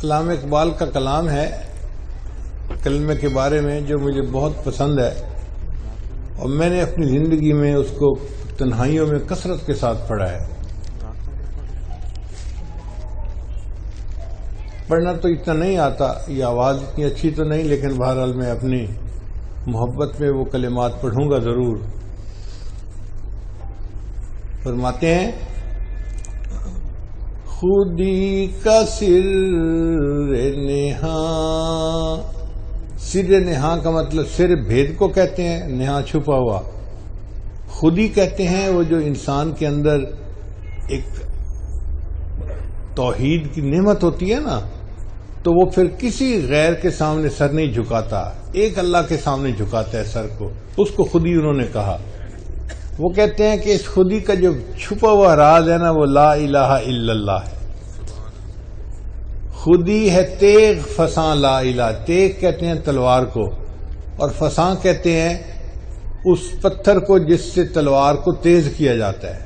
علامہ اقبال کا کلام ہے کلمے کے بارے میں جو مجھے بہت پسند ہے، اور میں نے اپنی زندگی میں اس کو تنہائیوں میں کثرت کے ساتھ پڑھا ہے۔ پڑھنا تو اتنا نہیں آتا، یہ آواز اتنی اچھی تو نہیں، لیکن بہرحال میں اپنی محبت میں وہ کلمات پڑھوں گا ضرور۔ فرماتے ہیں خودی کا سر نہاں، سر نہاں کا مطلب سر بھید کو کہتے ہیں، نہاں چھپا ہوا، خودی کہتے ہیں وہ جو انسان کے اندر ایک توحید کی نعمت ہوتی ہے نا، تو وہ پھر کسی غیر کے سامنے سر نہیں جھکاتا، ایک اللہ کے سامنے جھکاتا ہے سر کو، اس کو خودی انہوں نے کہا۔ وہ کہتے ہیں کہ اس خودی کا جو چھپا ہوا راز ہے نا وہ لا الہ الا اللہ ہے۔ خودی ہے تیغ فساں لا الہ، تیغ کہتے ہیں تلوار کو، اور فساں کہتے ہیں اس پتھر کو جس سے تلوار کو تیز کیا جاتا ہے۔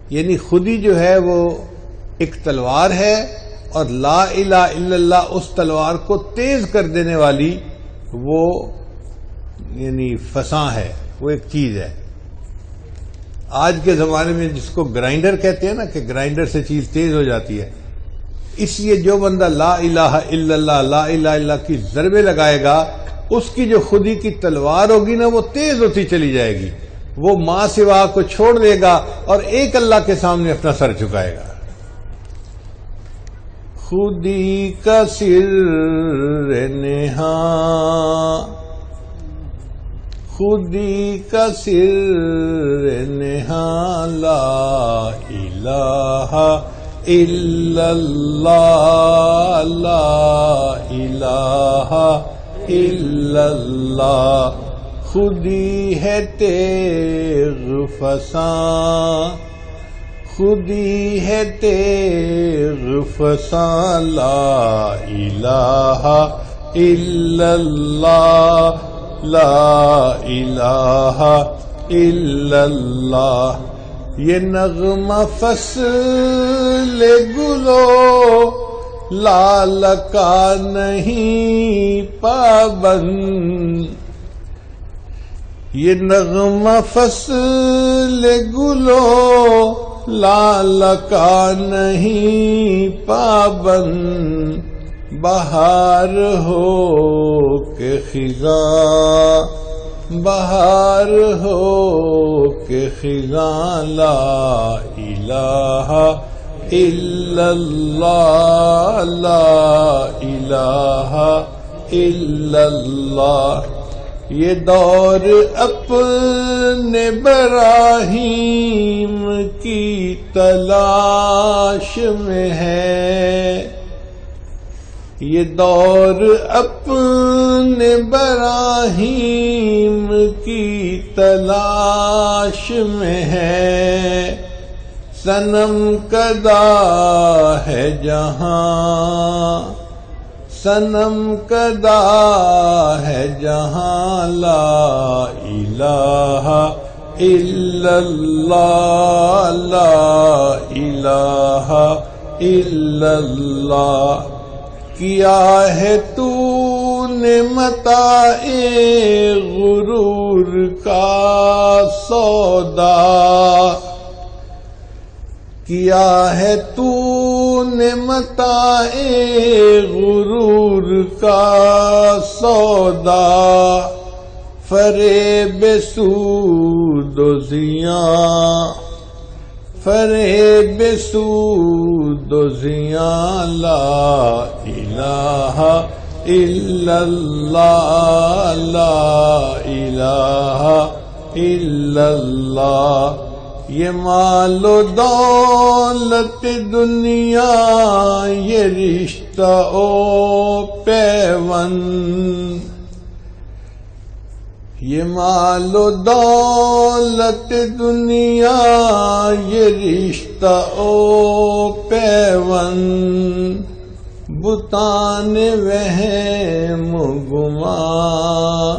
یعنی خودی جو ہے وہ ایک تلوار ہے، اور لا الہ الا اللہ اس تلوار کو تیز کر دینے والی وہ یعنی فساں ہے، وہ ایک چیز ہے۔ آج کے زمانے میں جس کو گرائنڈر کہتے ہیں نا کہ گرائنڈر سے چیز تیز ہو جاتی ہے، اس لیے جو بندہ لا الہ الا اللہ لا الہ الا اللہ کی ضربے لگائے گا، اس کی جو خودی کی تلوار ہوگی نا وہ تیز ہوتی چلی جائے گی، وہ ماں سوا کو چھوڑ دے گا اور ایک اللہ کے سامنے اپنا سر جھکائے گا۔ خودی کا سر نہاں، خودی کا سر نہاں لا الہ الا اللہ لا الہ الا اللہ، خودی ہے تیغ فساں، خودی ہے تیغ فساں لا الہ الا اللہ لا الہ الا اللہ۔ یہ نغمہ فصل گلو لال کا نہیں پابند، یہ نغمہ فصل گلو لال کا نہیں پابند، بہار ہو کہ خزاں، بہار ہو کہ خزاں لا الہ الا اللہ لا الہ الا اللہ۔ یہ دور اپنے براہیم کی تلاش میں ہے، یہ دور اپنے براہیم کی تلاش میں ہے، صنم کدا ہے جہاں، صنم کدا ہے جہاں لا الہ الا اللہ لا الہ الا اللہ۔ کیا ہے تو نے متاع غرور کا سودا، کیا ہے تو نے متاع غرور کا سودا، فریب سود و زیاں، فریب سود و زیاں لا الہ الا اللہ لا الہ الا اللہ۔ یہ مال و دولت دنیا یہ رشتہ و پیوند، یہ مال و دولت دنیا یہ رشتہ و پیوند، بتان وہم گمان،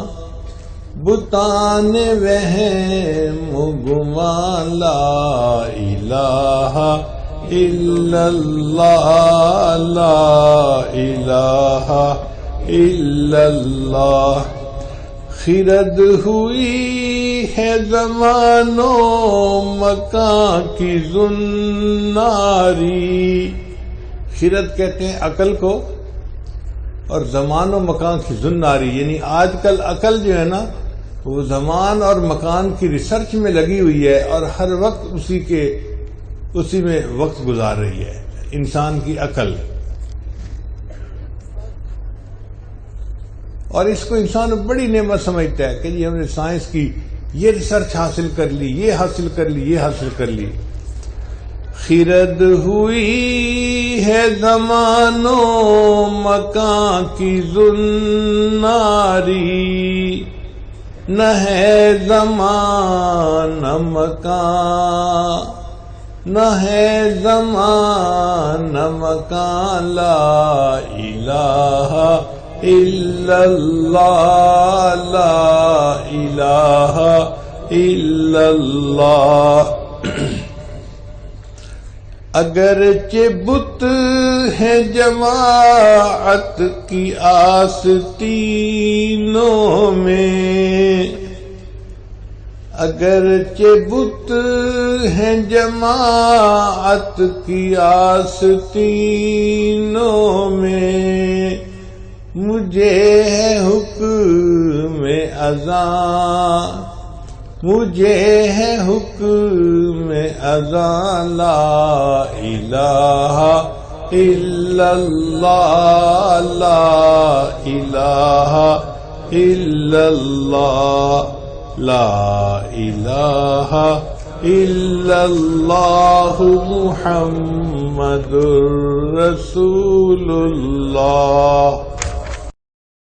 بتان وہم گمان لا الہ الا اللہ لا الہ الا اللہ. خرد ہوئی ہے زمان و مکان کی زناری. خرد کہتے ہیں عقل کو، اور زمان و مکان کی زناری یعنی آج کل عقل جو ہے نا وہ زمان اور مکان کی ریسرچ میں لگی ہوئی ہے، اور ہر وقت اسی میں وقت گزار رہی ہے انسان کی عقل. اور اس کو انسان بڑی نعمت سمجھتا ہے کہ جی ہم نے سائنس کی یہ ریسرچ حاصل کر لی، یہ حاصل کر لی، یہ حاصل کر لی. خرد ہوئی ہے زمان و مکان کی زناری، نہ ہے زمان نہ مکان، نہ ہے زمان نہ مکان، لا الہ الا اللہ لا الہ الا اللہ. اگرچہ بت ہے جماعت کی آستینوں میں، اگرچہ بت ہے جماعت کی آستینوں میں، مجھے ہے حکم اذان، مجھے ہے حکم اذان، لا الہ الا اللہ لا الہ الا اللہ لا الہ الا اللہ محمد رسول اللہ.